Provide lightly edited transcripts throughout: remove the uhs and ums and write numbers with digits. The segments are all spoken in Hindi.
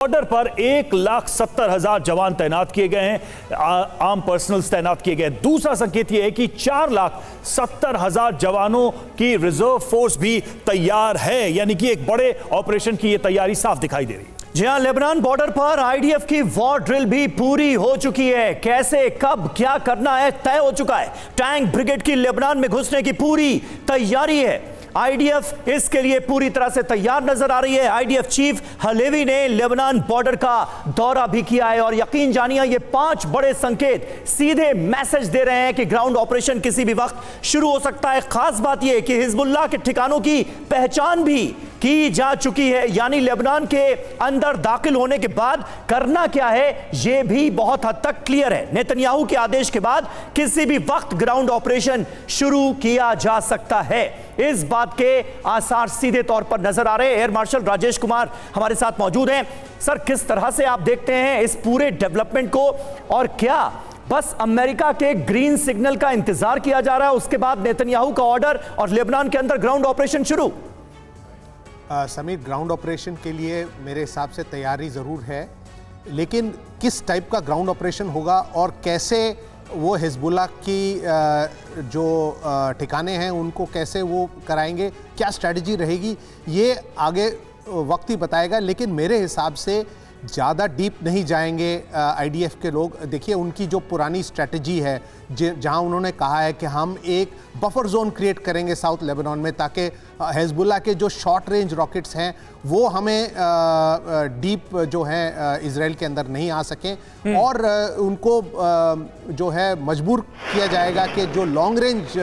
बॉर्डर पर 1,70,000 जवान तैनात किए गए हैं, आर्म पर्सनल्स तैनात किए गए। दूसरा संकेत यह है कि 4,70,000 जवानों की रिजर्व फोर्स भी तैयार है, यानी कि एक बड़े ऑपरेशन की यह तैयारी साफ दिखाई दे रही है। जी हां, लेबनान बॉर्डर पर आईडीएफ की वॉर ड्रिल भी पूरी हो चुकी है। कैसे, कब, क्या करना है तय हो चुका है। टैंक ब्रिगेड की लेबनान में घुसने की पूरी तैयारी है। आईडीएफ इसके लिए पूरी तरह से तैयार नजर आ रही है। आईडीएफ चीफ हलेवी ने लेबनान बॉर्डर का दौरा भी किया है और यकीन जानिए ये 5 बड़े संकेत सीधे मैसेज दे रहे हैं कि ग्राउंड ऑपरेशन किसी भी वक्त शुरू हो सकता है। खास बात यह कि हिजबुल्लाह के ठिकानों की पहचान भी की जा चुकी है, यानी लेबनान के अंदर दाखिल होने के बाद करना क्या है यह भी बहुत हद तक क्लियर है। नेतन्याहू के आदेश के बाद किसी भी वक्त ग्राउंड ऑपरेशन शुरू किया जा सकता है। इस बात के आसार सीधे तौर पर नजर आ रहे हैं। एयर मार्शल राजेश कुमार हमारे साथ मौजूद हैं। सर, किस तरह से आप देखते हैं इस पूरे डेवलपमेंट को, और क्या बस अमेरिका के ग्रीन सिग्नल का इंतजार किया जा रहा है, उसके बाद नेतन्याहू का ऑर्डर और लेबनान के अंदर ग्राउंड ऑपरेशन शुरू? समीर, ग्राउंड ऑपरेशन के लिए मेरे हिसाब से तैयारी ज़रूर है, लेकिन किस टाइप का ग्राउंड ऑपरेशन होगा और कैसे वो हिजबुल्लाह की जो ठिकाने हैं उनको कैसे वो कराएंगे, क्या स्ट्रैटेजी रहेगी, ये आगे वक्त ही बताएगा। लेकिन मेरे हिसाब से ज़्यादा डीप नहीं जाएंगे आईडीएफ के लोग। देखिए, उनकी जो पुरानी स्ट्रैटेजी है, जहां उन्होंने कहा है कि हम एक बफर जोन क्रिएट करेंगे साउथ लेबनान में, ताकि हिजबुल्लाह के जो शॉर्ट रेंज रॉकेट्स हैं वो हमें डीप जो है इजराइल के अंदर नहीं आ सकें, और उनको जो है मजबूर किया जाएगा कि जो लॉन्ग रेंज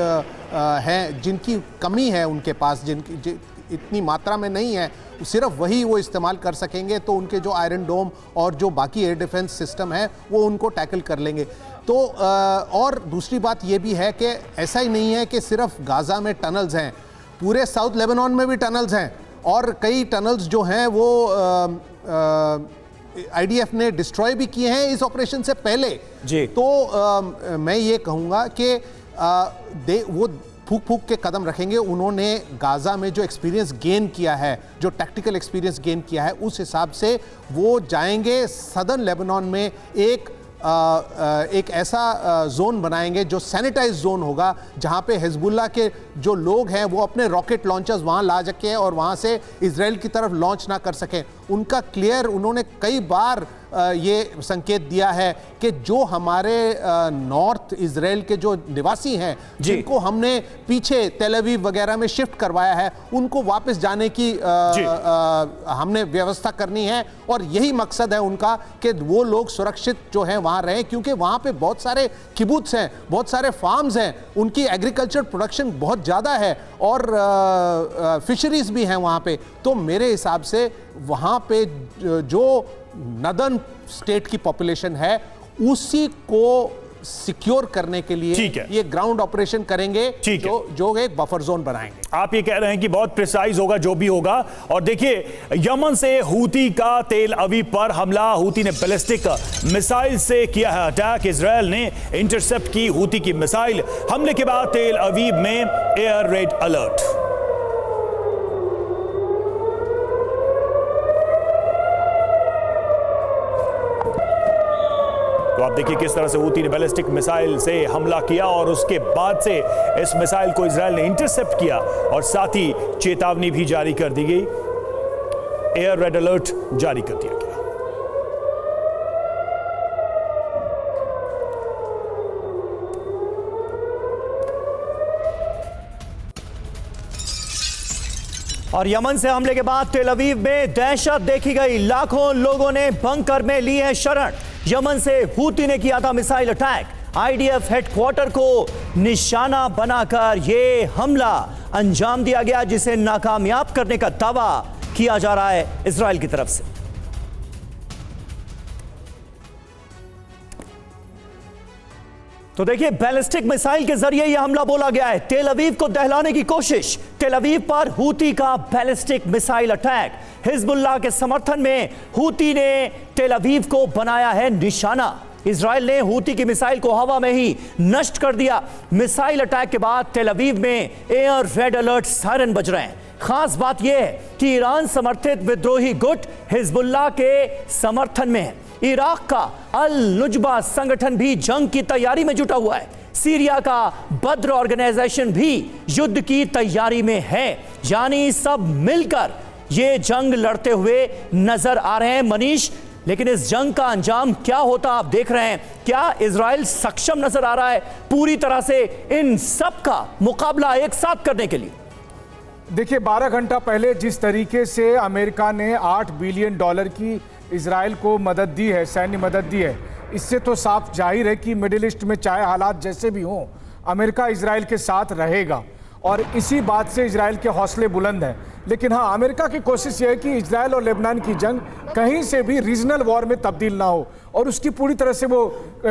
हैं, जिनकी कमी है उनके पास, जिनकी इतनी मात्रा में नहीं है, सिर्फ वही वो इस्तेमाल कर सकेंगे, तो उनके जो आयरन डोम और जो बाकी एयर डिफेंस सिस्टम है वो उनको टैकल कर लेंगे। तो और दूसरी बात ये भी है कि ऐसा ही नहीं है कि सिर्फ गाज़ा में टनल्स हैं, पूरे साउथ लेबनान में भी टनल्स हैं, और कई टनल्स जो हैं वो आईडीएफ ने डिस्ट्रॉय भी किए हैं इस ऑपरेशन से पहले जी। तो मैं ये कहूँगा कि वो फूक फूक के कदम रखेंगे। उन्होंने गाज़ा में जो एक्सपीरियंस गेन किया है, जो टैक्टिकल एक्सपीरियंस गेन किया है, उस हिसाब से वो जाएंगे सदर्न लेबनान में एक ऐसा जोन बनाएंगे जो सैनिटाइज जोन होगा, जहां पे हिजबुल्लाह के जो लोग हैं वो अपने रॉकेट लॉन्चर्स वहां ला सकें और वहां से इजराइल की तरफ लॉन्च ना कर सकें। उनका क्लियर, उन्होंने कई बार ये संकेत दिया है कि जो हमारे नॉर्थ इजराइल के जो निवासी हैं, जिनको हमने पीछे तेल अवीव वगैरह में शिफ्ट करवाया है, उनको वापस जाने की हमने व्यवस्था करनी है, और यही मकसद है उनका कि वो लोग सुरक्षित जो है वहां रहें, क्योंकि वहां पे बहुत सारे किबुत्स हैं, बहुत सारे फार्म्स हैं, उनकी एग्रीकल्चर प्रोडक्शन बहुत ज़्यादा है, और फिशरीज भी हैं वहां पे। तो मेरे हिसाब से वहां पे जो नदर्न स्टेट की पॉपुलेशन है उसी को सिक्योर करने के लिए ये ग्राउंड ऑपरेशन करेंगे, जो एक बफर जोन बनाएंगे। आप ये कह रहे हैं कि बहुत प्रिसाइज होगा जो भी होगा। और देखिए, यमन से हूती का तेल अवीव पर हमला, हूती ने बैलिस्टिक मिसाइल से किया है अटैक। इजराइल ने इंटरसेप्ट की हूती की मिसाइल। हमले के बाद तेल अवीव में एयर रेड अलर्ट। तो आप देखिए किस तरह से हूती ने बैलिस्टिक मिसाइल से हमला किया, और उसके बाद से इस मिसाइल को इजराइल ने इंटरसेप्ट किया, और साथ ही चेतावनी भी जारी कर दी गई, एयर रेड अलर्ट जारी कर दिया गया। और यमन से हमले के बाद तेल अवीव में दहशत देखी गई। लाखों लोगों ने बंकर में ली है शरण। यमन से हूती ने किया था मिसाइल अटैक। आईडीएफ हेडक्वार्टर को निशाना बनाकर यह हमला अंजाम दिया गया, जिसे नाकामयाब करने का दावा किया जा रहा है इजराइल की तरफ से। तो देखिए, बैलिस्टिक मिसाइल के जरिए यह हमला बोला गया है। तेल अवीव को दहलाने की कोशिश। तेल अवीव पर हूती का बैलिस्टिक मिसाइल अटैक। हिजबुल्लाह के समर्थन में हूती ने तेल अवीव को बनाया है निशाना। इजराइल ने हूती की मिसाइल को हवा में ही नष्ट कर दिया। मिसाइल अटैक के बाद तेल अवीव में एयर रेड अलर्ट सायरन बज रहे हैं। खास बात यह है कि ईरान समर्थित विद्रोही गुट हिजबुल्लाह के समर्थन में है। इराक का अल नुजबा संगठन भी जंग की तैयारी में जुटा हुआ है। सीरिया का बद्र ऑर्गेनाइजेशन भी युद्ध की तैयारी में है। यानी सब मिलकर ये जंग लड़ते हुए नजर आ रहे हैं मनीष। लेकिन इस जंग का अंजाम क्या होता आप देख रहे हैं। क्या इजराइल सक्षम नजर आ रहा है पूरी तरह से इन सब का मुकाबला एक साथ करने के लिए? देखिए, 12 घंटा पहले जिस तरीके से अमेरिका ने $8 बिलियन की इजराइल को मदद दी है, सैन्य मदद दी है, इससे तो साफ जाहिर है कि मिडिल ईस्ट में चाहे हालात जैसे भी हों, अमेरिका इजराइल के साथ रहेगा और इसी बात से इजराइल के हौसले बुलंद हैं। लेकिन हाँ, अमेरिका की कोशिश यह है कि इजराइल और लेबनान की जंग कहीं से भी रीजनल वॉर में तब्दील ना हो और उसकी पूरी तरह से वो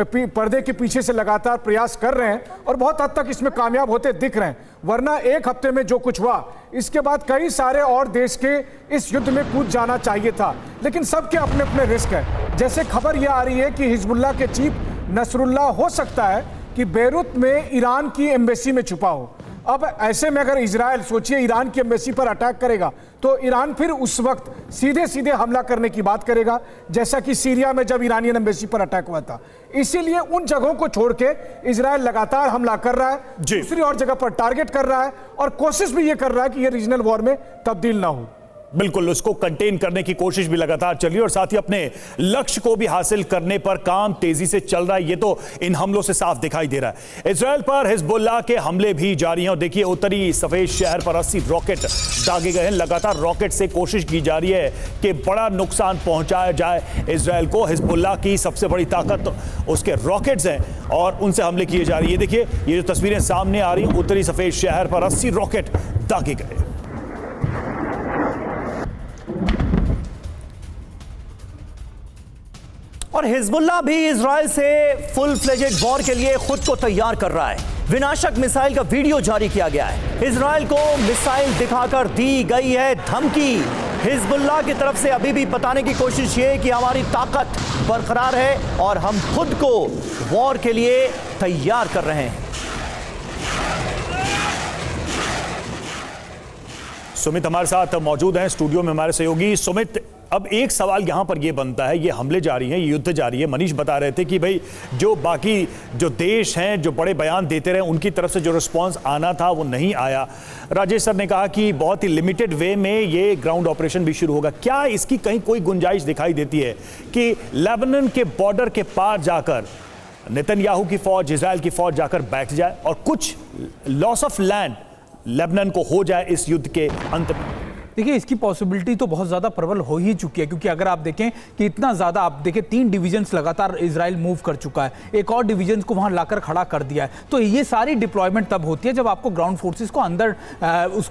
पर्दे के पीछे से लगातार प्रयास कर रहे हैं और बहुत हद तक इसमें कामयाब होते दिख रहे हैं। वरना एक हफ्ते में जो कुछ हुआ, इसके बाद कई सारे और देश के इस युद्ध में कूद जाना चाहिए था, लेकिन सबके अपने अपने रिस्क है। जैसे खबर यह आ रही है कि हिजबुल्लाह के चीफ नसरुल्लाह हो सकता है कि बेरूत में ईरान की एम्बेसी में छुपा हो। अब ऐसे में अगर इजराइल, सोचिए, ईरान की एम्बेसी पर अटैक करेगा तो ईरान फिर उस वक्त सीधे सीधे हमला करने की बात करेगा, जैसा कि सीरिया में जब ईरानियन एम्बेसी पर अटैक हुआ था। इसीलिए उन जगहों को छोड़ के इजराइल लगातार हमला कर रहा है, दूसरी और जगह पर टारगेट कर रहा है और कोशिश भी ये कर रहा है कि ये रीजनल वॉर में तब्दील ना हो। बिल्कुल, उसको कंटेन करने की कोशिश भी लगातार चल रही है और साथ ही अपने लक्ष्य को भी हासिल करने पर काम तेजी से चल रहा है। ये तो इन हमलों से साफ दिखाई दे रहा है। इजराइल पर हिजबुल्लाह के हमले भी जारी हैं और देखिए, उत्तरी सफेद शहर पर 80 रॉकेट दागे गए हैं। लगातार रॉकेट से कोशिश की जा रही है कि बड़ा नुकसान पहुंचाया जाए इजराइल को। हिजबुल्लाह की सबसे बड़ी ताकत उसके रॉकेट्स हैं और उनसे हमले किए जा रही है। देखिए, ये जो तस्वीरें सामने आ रही हैं, उत्तरी सफेद शहर पर 80 रॉकेट दागे गए। और हिजबुल्लाह भी इजराइल से फुल फ्लेजेड वॉर के लिए खुद को तैयार कर रहा है। विनाशक मिसाइल का वीडियो जारी किया गया है। इजराइल को मिसाइल दिखाकर दी गई है धमकी। हिजबुल्लाह की तरफ से अभी भी बताने की कोशिश ये है कि हमारी ताकत बरकरार है और हम खुद को वॉर के लिए तैयार कर रहे हैं। सुमित हमारे साथ मौजूद हैं स्टूडियो में, हमारे सहयोगी। सुमित, अब एक सवाल यहां पर यह बनता है, ये हमले जारी हैं, ये युद्ध जारी है। मनीष बता रहे थे कि भाई जो बाकी जो देश हैं जो बड़े बयान देते रहे, उनकी तरफ से जो रिस्पांस आना था वो नहीं आया। राजेश सर ने कहा कि बहुत ही लिमिटेड वे में ये ग्राउंड ऑपरेशन भी शुरू होगा। क्या इसकी कहीं कोई गुंजाइश दिखाई देती है कि लेबनान के बॉर्डर के पार जाकर नेतन्याहू की फौज, इजराइल की फौज जाकर बैठ जाए और कुछ लॉस ऑफ लैंड लेबनान को हो जाए इस युद्ध के अंत में? देखिए, इसकी पॉसिबिलिटी तो बहुत ज़्यादा प्रबल हो ही चुकी है, क्योंकि अगर आप देखें कि इतना ज़्यादा, आप देखें 3 डिवीजन्स लगातार इजराइल मूव कर चुका है, एक और डिवीजन को वहाँ लाकर खड़ा कर दिया है। तो ये सारी डिप्लॉयमेंट तब होती है जब आपको ग्राउंड फोर्सेस को अंदर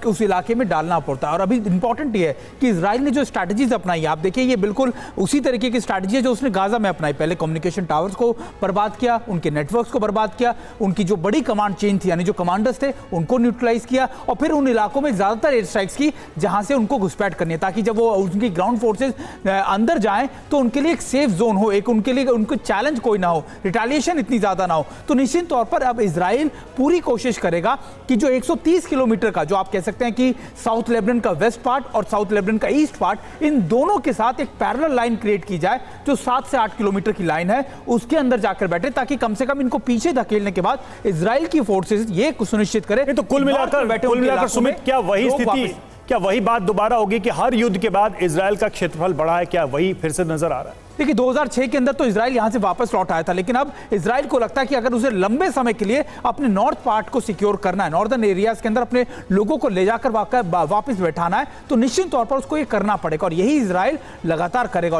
उस इलाके में डालना पड़ता है। और अभी इंपॉर्टेंट ये है कि इजराइल ने जो स्ट्रैटेजीज अपनाई, आप देखिए, ये बिल्कुल उसी तरीके की स्ट्रैटेजी है जो उसने गाजा में अपनाई। पहले कम्युनिकेशन टावर्स को बर्बाद किया, उनके नेटवर्क्स को बर्बाद किया, उनकी जो बड़ी कमांड चेन थी, यानी जो कमांडर्स थे, उनको न्यूट्रलाइज किया और फिर उन इलाकों में ज़्यादातर एयर स्ट्राइक्स की जहाँ से उनको घुसपैठ करनी, ताकि जब वो उनकी ग्राउंड फोर्सेस अंदर जाएं तो उनके लिए एक सेफ जोन हो, एक उनके लिए उनको चैलेंज कोई ना हो, रिटेलिएशन इतनी ज्यादा ना हो। तो निश्चित तौर पर अब इजराइल पूरी कोशिश करेगा कि जो 130 किलोमीटर का, जो आप कह सकते हैं कि साउथ लेबनान का वेस्ट पार्ट और साउथ लेबनान का ईस्ट पार्ट, इन दोनों के साथ एक पैरेलल लाइन क्रिएट की जाए जो 7 से 8 किलोमीटर की लाइन है, उसके अंदर जाकर बैठे, ताकि कम से कम इनको पीछे धकेलने के बाद इजराइल की फोर्सेस ये सुनिश्चित करे। तो कुल मिलाकर सुमित, क्या वही बात दोबारा होगी कि हर युद्ध के बाद इजराइल का क्षेत्रफल बढ़ा है? क्या वही फिर से नजर आ रहा है? देखिए, 2006 के अंदर तो इजराइल यहां से वापस लौट आया था, लेकिन अब इजराइल को लगता है कि अगर उसे लंबे समय के लिए अपने नॉर्थ पार्ट को सिक्योर करना है, नॉर्दर्न एरियाज के अंदर अपने लोगों को ले जाकर वापस बैठाना है, तो निश्चित तौर पर उसको ये करना पड़ेगा और यही इजराइल लगातार करेगा।